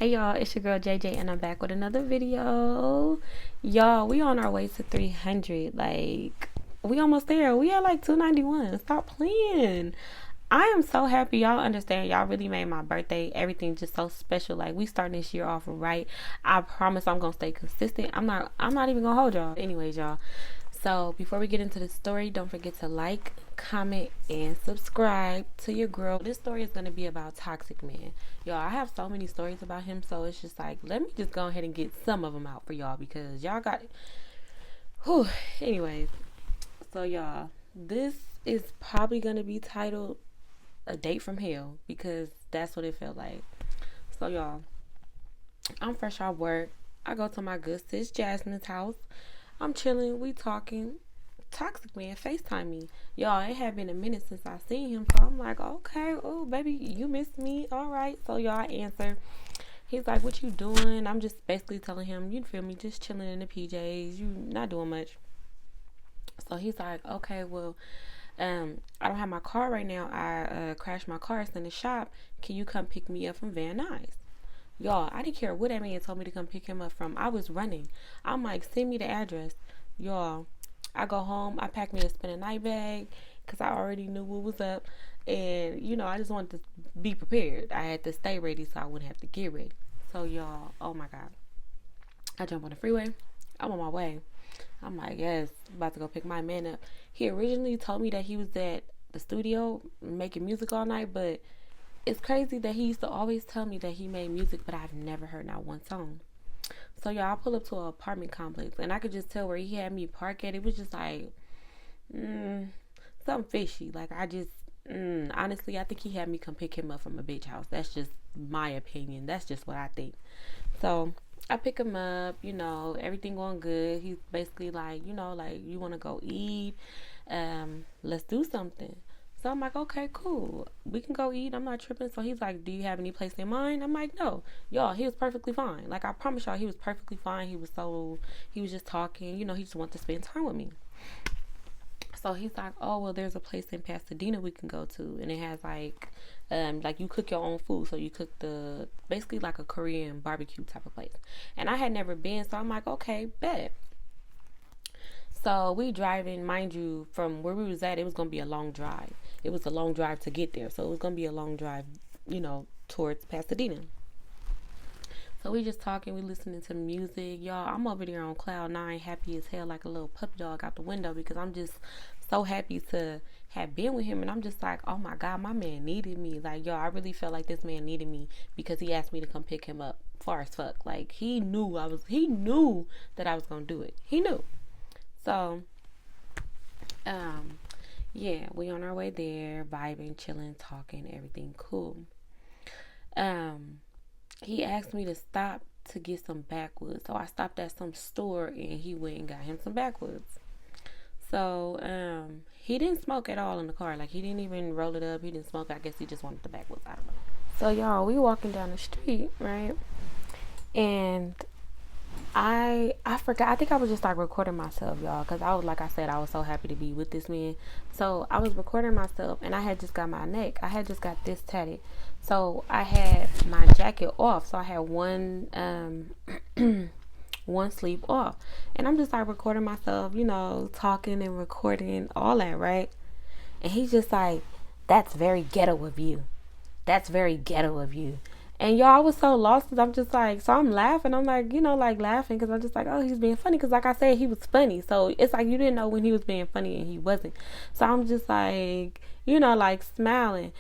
Hey y'all, it's your girl JJ and I'm back with another video. Y'all, we on our way to 300. Like, we almost there. We at like 291. Stop playing. I am so happy y'all understand. Y'all really made my birthday, everything just so special. Like, we starting this year off right. I promise I'm gonna stay consistent. I'm not even gonna hold y'all. Anyways, y'all. So before we get into the story, don't forget to like, comment, and subscribe to your girl. This story is gonna be about Toxic Man. Y'all, I have so many stories about him, so it's just like, let me just go ahead and get some of them out for y'all because y'all got it. Whew. Anyways, so y'all, this is probably gonna be titled A Date from Hell because that's what it felt like. So y'all, I'm fresh off work. I go to my good sis Jasmine's house. I'm chilling, we talking. Toxic Man FaceTime me. Y'all, it had been a minute since I seen him, so I'm like, okay, oh baby, you missed me. Alright. So y'all, I answer. He's like, what you doing? I'm just basically telling him, you feel me, just chilling in the PJs, you not doing much. So he's like, okay, well, I don't have my car right now. I crashed my car. It's in the shop. Can you come pick me up from Van Nuys? Y'all, I didn't care what that man told me to come pick him up from. I was running. I'm like, send me the address. Y'all, I go home. I pack me a spend a night bag because I already knew what was up. And, I just wanted to be prepared. I had to stay ready so I wouldn't have to get ready. So, y'all, oh my God. I jump on the freeway. I'm on my way. I'm like, yes, about to go pick my man up. He originally told me that he was at the studio making music all night, but it's crazy that he used to always tell me that he made music, but I've never heard not one song. So y'all, I pull up to an apartment complex, and I could just tell where he had me park at. It was just like, something fishy. Like honestly, I think he had me come pick him up from a bitch house. That's just my opinion. That's just what I think. So I pick him up, everything going good. He's basically like, like you want to go eat, let's do something. So I'm like, okay, cool. We can go eat. I'm not tripping. So he's like, do you have any place in mind? I'm like, no. Y'all, he was perfectly fine. Like, I promise y'all, he was perfectly fine. He was just talking. He just wanted to spend time with me. So he's like, oh, well, there's a place in Pasadena we can go to. And it has, like you cook your own food. So you cook basically like a Korean barbecue type of place. And I had never been. So I'm like, okay, bet. So we driving, mind you, from where we was at, it was going to be a long drive. It was a long drive to get there. So it was going to be a long drive, towards Pasadena. So we just talking, we listening to music. Y'all, I'm over there on cloud nine, happy as hell, like a little puppy dog out the window because I'm just so happy to have been with him. And I'm just like, oh my God, my man needed me. Like, y'all, I really felt like this man needed me because he asked me to come pick him up far as fuck. Like, he knew that I was going to do it. He knew. So, yeah, we on our way there, vibing, chilling, talking, everything cool. He asked me to stop to get some backwoods. So I stopped at some store and he went and got him some backwoods. So, he didn't smoke at all in the car. Like, he didn't even roll it up. He didn't smoke. I guess he just wanted the backwoods. I don't know. So, y'all, we walking down the street, right? And I forgot. I think I was just like recording myself, y'all, because like I said, I was so happy to be with this man. So I was recording myself, and I had just got my neck. I had just got this tatted, so I had my jacket off. So I had one one sleeve off, and I'm just like recording myself, talking and recording all that, right? And he's just like, "That's very ghetto of you. That's very ghetto of you." And y'all, I was so lost because I'm just like, so I'm laughing. I'm like, like laughing because I'm just like, oh, he's being funny. Because like I said, he was funny. So it's like you didn't know when he was being funny and he wasn't. So I'm just like, like smiling.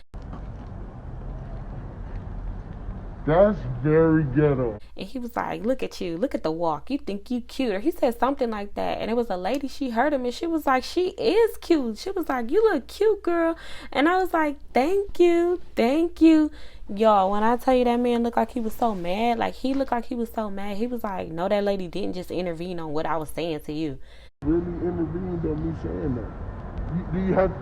That's very ghetto. And he was like, look at you. Look at the walk. You think you cute. Or he said something like that. And it was a lady. She heard him and she was like, she is cute. She was like, you look cute, girl. And I was like, thank you. Thank you. Y'all, when I tell you that man looked like he was so mad, like he looked like he was so mad. He was like, no, that lady didn't just intervene on what I was saying to you. Really intervened on me saying that. Do you have...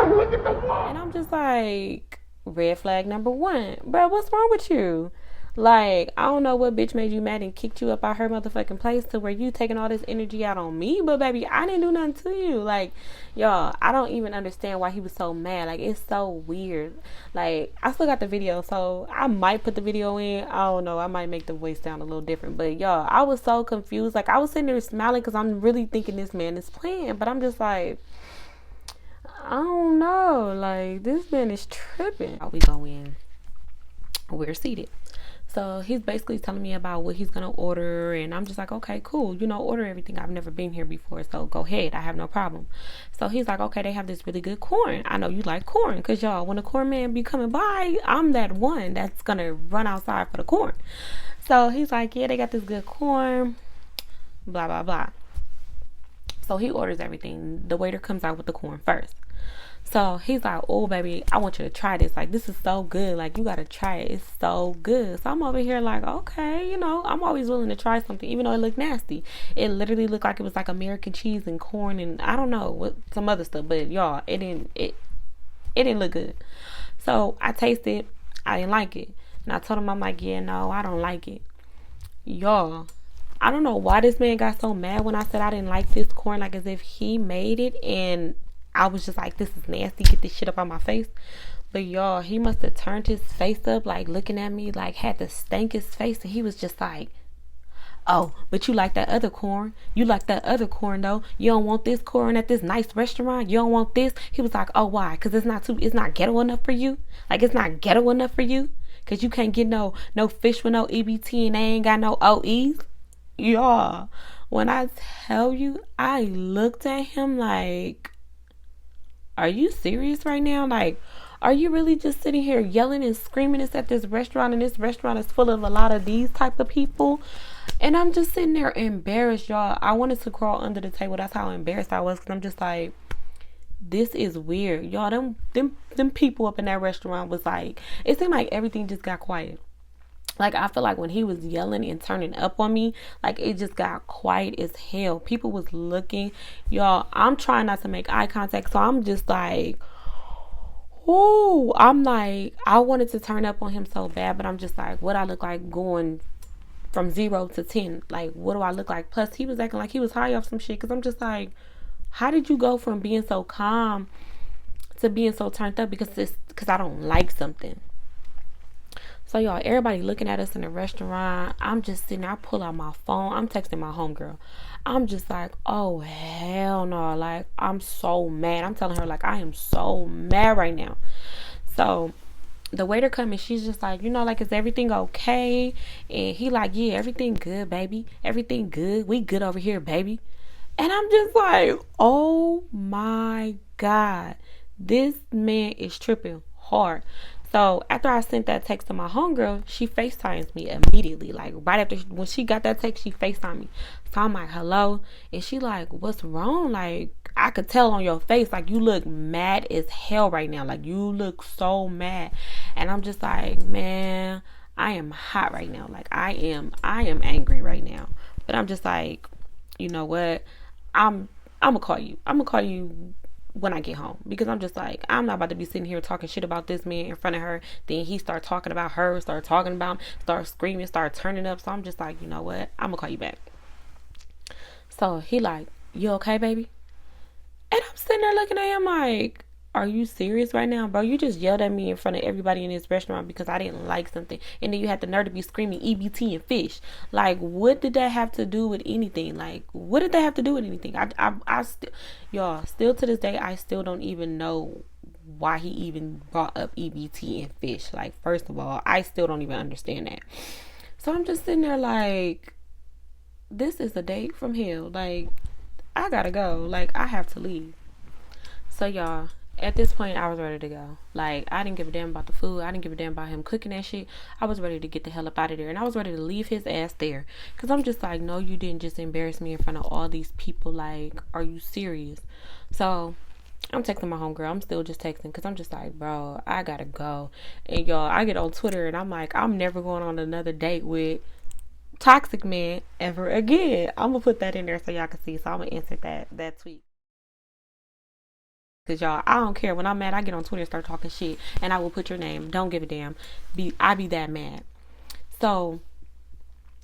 look at the wall! And I'm just like, red flag number one. Bro, what's wrong with you? Like, I don't know what bitch made you mad and kicked you up out her motherfucking place to where you taking all this energy out on me. But baby, I didn't do nothing to you. Like, y'all, I don't even understand why he was so mad. Like, it's so weird. Like, I still got the video, so I might put the video in. I don't know. I might make the voice sound a little different. But y'all, I was so confused. Like, I was sitting there smiling because I'm really thinking this man is playing. But I'm just like, I don't know. Like, this man is tripping. We go in. We're seated. So he's basically telling me about what he's gonna order, and I'm just like, okay, cool. Order everything. I've never been here before, so go ahead. I have no problem. So he's like, okay, they have this really good corn. I know you like corn, cause y'all, when the corn man be coming by, I'm that one that's gonna run outside for the corn. So he's like, yeah, they got this good corn. Blah blah blah. So he orders everything. The waiter comes out with the corn first. So he's like, oh, baby, I want you to try this. Like, this is so good. Like, you got to try it. It's so good. So I'm over here like, okay, I'm always willing to try something, even though it looked nasty. It literally looked like it was like American cheese and corn and I don't know, what some other stuff. But y'all, it didn't look good. So I tasted. I didn't like it. And I told him, I'm like, yeah, no, I don't like it. Y'all, I don't know why this man got so mad when I said I didn't like this corn, like as if he made it and I was just like, this is nasty, get this shit up on my face. But y'all, he must have turned his face up, like looking at me, like had the stankest face, and he was just like, oh, but you like that other corn. You like that other corn though. You don't want this corn at this nice restaurant. You don't want this. He was like, oh, why? Because it's not ghetto enough for you. Like, it's not ghetto enough for you. Because you can't get no fish with no EBT and they ain't got no OEs. Y'all, when I tell you, I looked at him like, are you serious right now? Like, are you really just sitting here yelling and screaming this at this restaurant, and this restaurant is full of a lot of these type of people? And I'm just sitting there embarrassed, y'all. I wanted to crawl under the table. That's how embarrassed I was, because I'm just like, this is weird. Y'all, them people up in that restaurant was like, it seemed like everything just got quiet. Like, I feel like when he was yelling and turning up on me, like, it just got quiet as hell. People was looking. Y'all, I'm trying not to make eye contact, so I'm just like, ooh. I'm like, I wanted to turn up on him so bad, but I'm just like, what I look like going from 0 to 10? Like, what do I look like? Plus, he was acting like he was high off some shit, because I'm just like, how did you go from being so calm to being so turned up because I don't like something? So y'all, everybody looking at us in the restaurant. I'm just sitting there. I pull out my phone. I'm texting my homegirl. I'm just like, oh hell no. Like, I'm so mad. I'm telling her, like, I am so mad right now. So the waiter come and she's just like, like, is everything okay? And he like, yeah, everything good, baby. Everything good. We good over here, baby. And I'm just like, oh my God. This man is tripping hard. So after I sent that text to my homegirl, she FaceTimes me immediately. Like, right after, when she got that text, she FaceTimed me. So I'm like, hello? And she like, what's wrong? Like, I could tell on your face, like, you look mad as hell right now. Like, you look so mad. And I'm just like, man, I am hot right now. Like, I am angry right now. But I'm just like, you know what? I'm gonna call you. I'm gonna call you when I get home, because I'm just like, I'm not about to be sitting here talking shit about this man in front of her. Then he start talking about her, start talking about him, start screaming, start turning up. So I'm just like, you know what? I'm gonna call you back. So he like, you okay, baby? And I'm sitting there looking at him like, are you serious right now, bro? You just yelled at me in front of everybody in this restaurant because I didn't like something. And then you had the nerve to be screaming EBT and fish. Like, what did that have to do with anything? Like, what did that have to do with anything? I still, y'all, still to this day, I still don't even know why he even brought up EBT and fish. Like, first of all, I still don't even understand that. So I'm just sitting there like, this is a date from hell. Like, I gotta go. Like, I have to leave. So y'all, at this point, I was ready to go. Like, I didn't give a damn about the food. I didn't give a damn about him cooking that shit. I was ready to get the hell up out of there. And I was ready to leave his ass there. Because I'm just like, no, you didn't just embarrass me in front of all these people. Like, are you serious? So I'm texting my homegirl. I'm still just texting because I'm just like, bro, I gotta go. And y'all, I get on Twitter and I'm like, I'm never going on another date with toxic man ever again. I'm gonna put that in there so y'all can see. So I'm gonna answer that tweet. Cause y'all, I don't care. When I'm mad, I get on Twitter and start talking shit, and I will put your name. Don't give a damn. I be that mad. So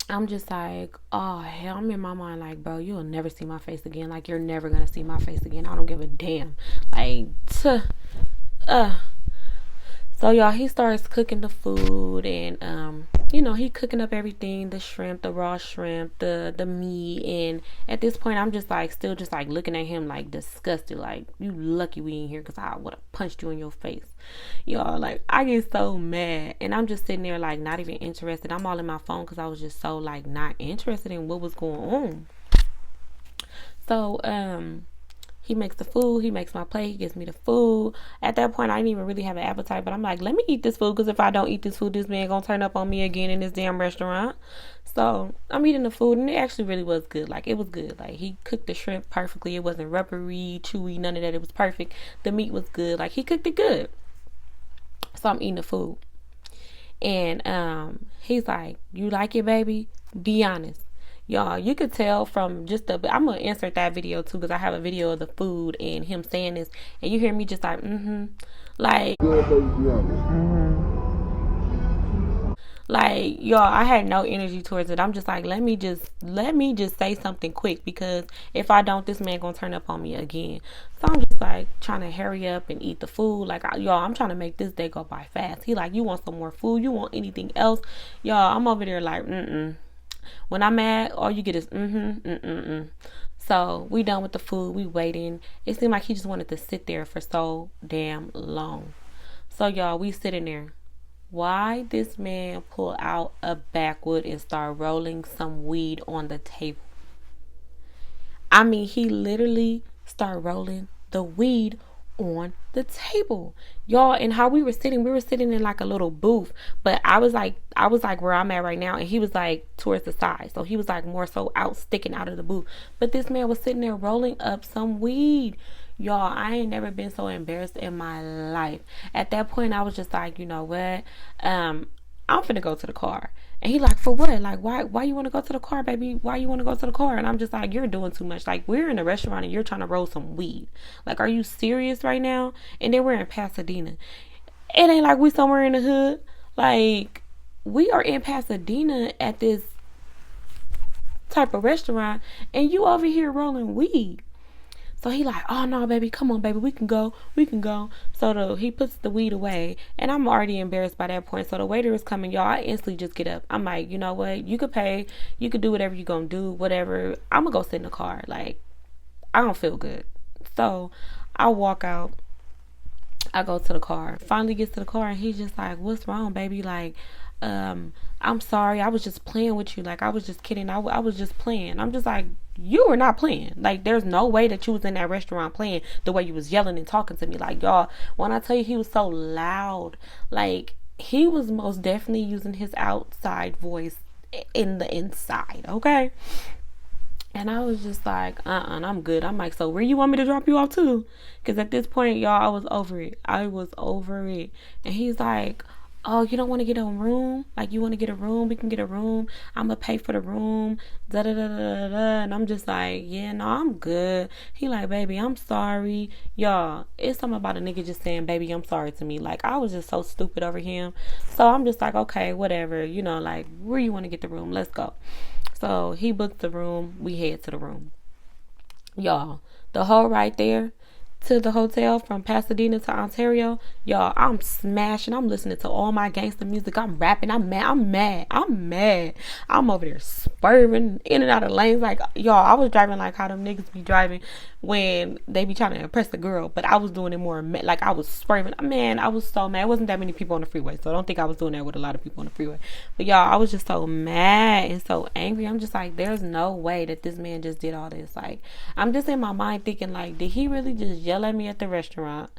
I'm just like, oh hell, I'm in my mind like, bro, you'll never see my face again. Like, you're never gonna see my face again. I don't give a damn. Like, uh. So y'all, he starts cooking the food, and he cooking up everything, the shrimp, the raw shrimp, the meat, and at this point, I'm just like, still just like looking at him like disgusted, like, you lucky we ain't here, cause I would have punched you in your face, y'all. Like, I get so mad, and I'm just sitting there like not even interested. I'm all in my phone because I was just so like not interested in what was going on. So he makes the food. He makes my plate. He gives me the food. At that point, I didn't even really have an appetite, but I'm like, let me eat this food, because if I don't eat this food, this man gonna turn up on me again in this damn restaurant. So I'm eating the food, and it actually really was good. Like, it was good. Like, he cooked the shrimp perfectly. It wasn't rubbery, chewy, none of that. It was perfect. The meat was good. Like, he cooked it good. So I'm eating the food, and he's like, you like it, baby? Be honest. Y'all, you could tell from just I'm gonna insert that video too, because I have a video of the food and him saying this, and you hear me just like, like, like, y'all, I had no energy towards it. I'm just like, let me just say something quick, because if I don't, this man gonna turn up on me again. So I'm just like trying to hurry up and eat the food. Like, y'all, I'm trying to make this day go by fast. He like, you want some more food? You want anything else? Y'all, I'm over there like, When I'm mad, all you get is So we done with the food. We waiting. It seemed like he just wanted to sit there for so damn long. So y'all, we sitting there. Why this man pull out a backwood and start rolling some weed on the table? I mean, he literally started rolling the weed on the table, y'all. And how we were sitting in like a little booth, but I was like where I'm at right now, and he was like towards the side, so he was like more so out, sticking out of the booth. But this man was sitting there rolling up some weed. Y'all, I ain't never been so embarrassed in my life. At that point, I was just like, you know what, I'm finna go to the car. And he like, for what? Like, why you want to go to the car, baby? Why you want to go to the car? And I'm just like, you're doing too much. Like, we're in a restaurant and you're trying to roll some weed. Like, are you serious right now? And then we're in Pasadena. It ain't like we somewhere in the hood. Like, we are in Pasadena at this type of restaurant, and you over here rolling weed. So he like, oh no, baby, come on, baby, we can go. So he puts the weed away, and I'm already embarrassed by that point. So the waiter is coming, y'all. I instantly just get up. I'm like, you know what? You could pay. You could do whatever you gonna do, whatever. I'm gonna go sit in the car. Like, I don't feel good. So I walk out. I go to the car. Finally gets to the car, and he's just like, what's wrong, baby? Like, I'm sorry. I was just playing with you. Like, I was just kidding. I was just playing. I'm just like, you were not playing. Like, there's no way that you was in that restaurant playing the way you was yelling and talking to me. Like, y'all, when I tell you he was so loud, like, he was most definitely using his outside voice in the inside, okay? And I was just like, I'm good. I'm like, so where you want me to drop you off to? Because at this point, y'all, I was over it. And he's like, oh, you don't want to get a room? Like, you want to get a room? We can get a room. I'm going to pay for the room. Da da da da da. And I'm just like, yeah, no, I'm good. He like, baby, I'm sorry. Y'all, it's something about a nigga just saying, baby, I'm sorry to me. Like, I was just so stupid over him. So I'm just like, okay, whatever. Like, where you want to get the room? Let's go. So he booked the room. We head to the room. Y'all, the whole right there to the hotel from Pasadena to Ontario, y'all, I'm smashing. I'm listening to all my gangster music. I'm rapping. I'm mad. I'm over there swerving in and out of lanes. Like, y'all, I was driving like how them niggas be driving when they be trying to impress the girl. But I was doing it more like I was swerving. Man, I was so mad. It wasn't that many people on the freeway, so I don't think I was doing that with a lot of people on the freeway. But y'all, I was just so mad and so angry. I'm just like, there's no way that this man just did all this. Like, I'm just in my mind thinking, like, did he really just yell at me at the restaurant,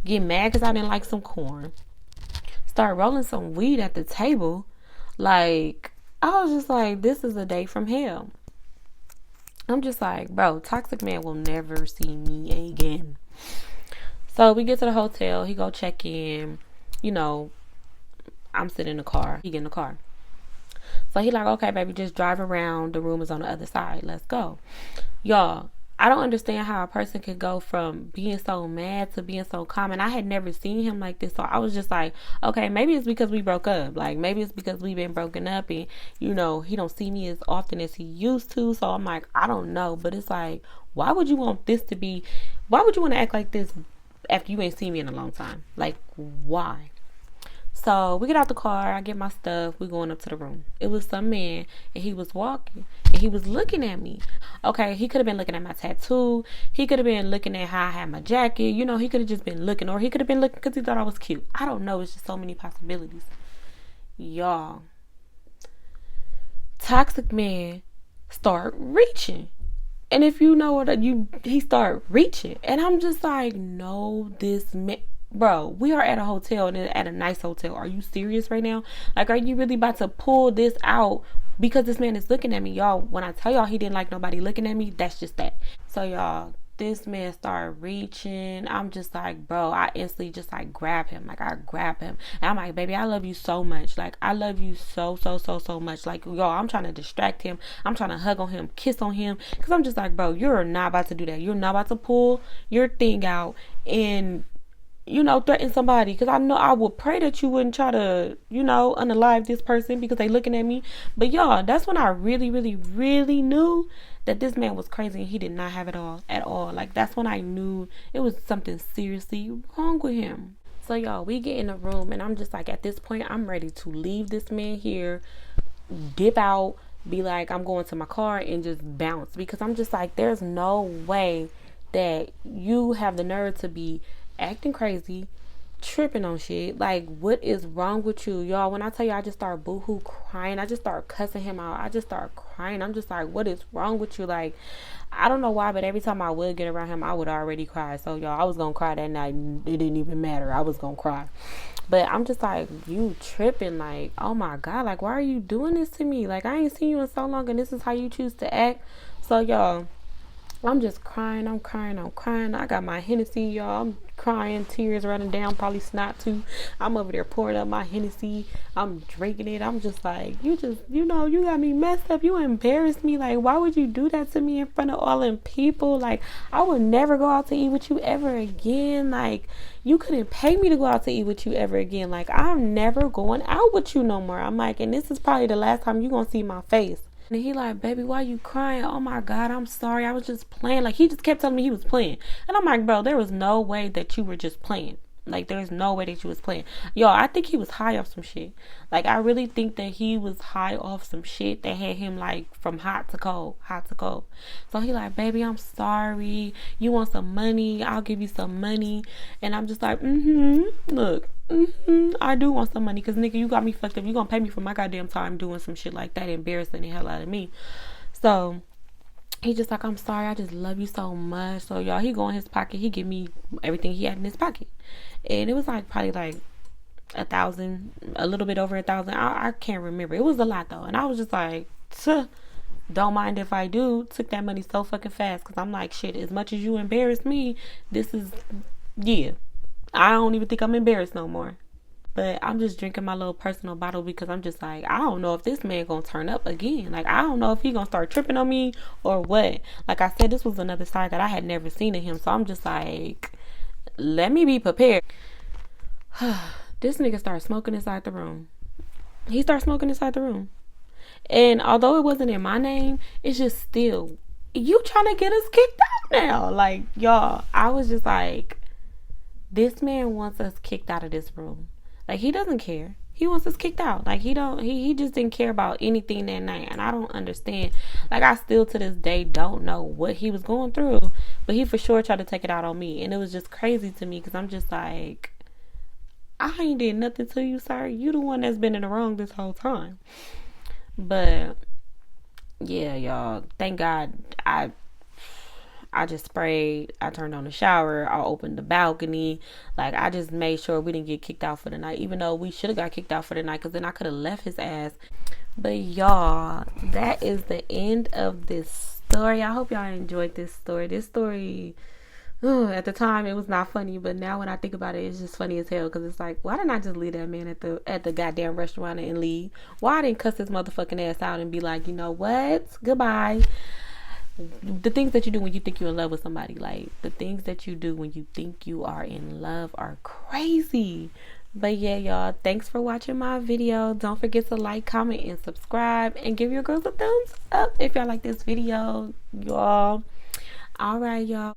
get mad because I didn't like some corn, start rolling some weed at the table? Like, I was just like, this is a day from hell. I'm just like, bro, toxic man will never see me again. So we get to the hotel. He go check in. I'm sitting in the car. He get in the car. So he like, okay, baby, just drive around. The room is on the other side. Let's go. Y'all, I don't understand how a person could go from being so mad to being so calm. And I had never seen him like this. So I was just like, okay, maybe it's because we broke up. Like, maybe it's because we've been broken up and, he don't see me as often as he used to. So I'm like, I don't know. But it's like, why would you want to act like this after you ain't seen me in a long time? Like, why? So we get out the car, I get my stuff, we going up to the room. It was some man and he was walking and he was looking at me. Okay, he could have been looking at my tattoo. He could have been looking at how I had my jacket. He could have just been looking, or he could have been looking because he thought I was cute. I don't know. It's just so many possibilities. Y'all, toxic man start reaching. And if you know what he start reaching. And I'm just like, no, this man. Bro, we are at a hotel and at a nice hotel. Are you serious right now? Like, are you really about to pull this out because this man is looking at me? Y'all, when I tell y'all he didn't like nobody looking at me, that's just that. So, y'all, this man started reaching. I'm just like, bro, I instantly just like grab him. Like, I grab him. And I'm like, baby, I love you so much. Like, I love you so, so, so, so much. Like, y'all, I'm trying to distract him. I'm trying to hug on him, kiss on him. Because I'm just like, bro, you're not about to do that. You're not about to pull your thing out and threaten somebody, because I know I would pray that you wouldn't try to, unalive this person because they looking at me. But y'all, that's when I really, really, really knew that this man was crazy and he did not have it all at all. Like, that's when I knew it was something seriously wrong with him. So y'all, we get in the room and I'm just like, at this point, I'm ready to leave this man here, dip out, be like, I'm going to my car and just bounce, because I'm just like, there's no way that you have the nerve to be acting crazy, tripping on shit. Like, what is wrong with you? Y'all, when I tell you I just start boohoo crying, I just start cussing him out, I just start crying. I'm just like, what is wrong with you? Like, I don't know why, but every time I would get around him, I would already cry. So y'all, I was gonna cry that night. It didn't even matter. I was gonna cry. But I'm just like, you tripping. Like, oh my God, like, why are you doing this to me? Like, I ain't seen you in so long and this is how you choose to act. So y'all, I'm just crying. I'm crying. I got my Hennessy, y'all. I'm crying, tears running down, probably snot too. I'm over there pouring up my Hennessy. I'm drinking it. I'm just like, you got me messed up. You embarrassed me. Like, why would you do that to me in front of all them people? Like, I would never go out to eat with you ever again. Like, you couldn't pay me to go out to eat with you ever again. Like, I'm never going out with you no more. I'm like, and this is probably the last time you gonna see my face. And he like, baby, why you crying? Oh my God, I'm sorry. I was just playing. Like, he just kept telling me he was playing. And I'm like, bro, there was no way that you were just playing. Like, there's no way that you was playing. Yo, I think he was high off some shit. Like, I really think that he was high off some shit that had him, like, from hot to cold. So he like, baby, I'm sorry. You want some money? I'll give you some money. And I'm just like, look, I do want some money, because, nigga, you got me fucked up. You gonna pay me for my goddamn time doing some shit like that, embarrassing the hell out of me. So he just like, I'm sorry, I just love you so much. So y'all, he go in his pocket, he give me everything he had in his pocket. And it was like probably like 1,000, a little bit over 1,000. I can't remember. It was a lot though. And I was just like, don't mind if I do. Took that money so fucking fast, because I'm like, shit, as much as you embarrassed me, this is, yeah, I don't even think I'm embarrassed no more. But I'm just drinking my little personal bottle, because I'm just like, I don't know if this man gonna turn up again. Like, I don't know if he gonna start tripping on me or what. Like I said, this was another side that I had never seen in him. So I'm just like, let me be prepared. This nigga started smoking inside the room. He started smoking inside the room. And although it wasn't in my name, it's just still, you trying to get us kicked out now. Like, y'all, I was just like, this man wants us kicked out of this room. Like, he doesn't care. He wants us kicked out. Like, he just didn't care about anything that night. And I don't understand. Like, I still to this day don't know what he was going through. But he for sure tried to take it out on me. And it was just crazy to me, because I'm just like, I ain't did nothing to you, sir. You the one that's been in the wrong this whole time. But yeah, y'all, thank God I just sprayed. I turned on the shower. I opened the balcony. Like, I just made sure we didn't get kicked out for the night, even though we should have got kicked out for the night, because then I could have left his ass. But y'all, that is the end of this story. I hope y'all enjoyed this story. This story, at the time, it was not funny, but now when I think about it, it's just funny as hell, because it's like, why didn't I just leave that man at the goddamn restaurant and leave? Why I didn't cuss his motherfucking ass out and be like, you know what? Goodbye. the things that you do when you think you're in love with somebody, like the things that you do when you think you are in love are crazy. But yeah, y'all, thanks for watching my video. Don't forget to like, comment, and subscribe, and give your girls a thumbs up if y'all like this video, y'all. All right, y'all.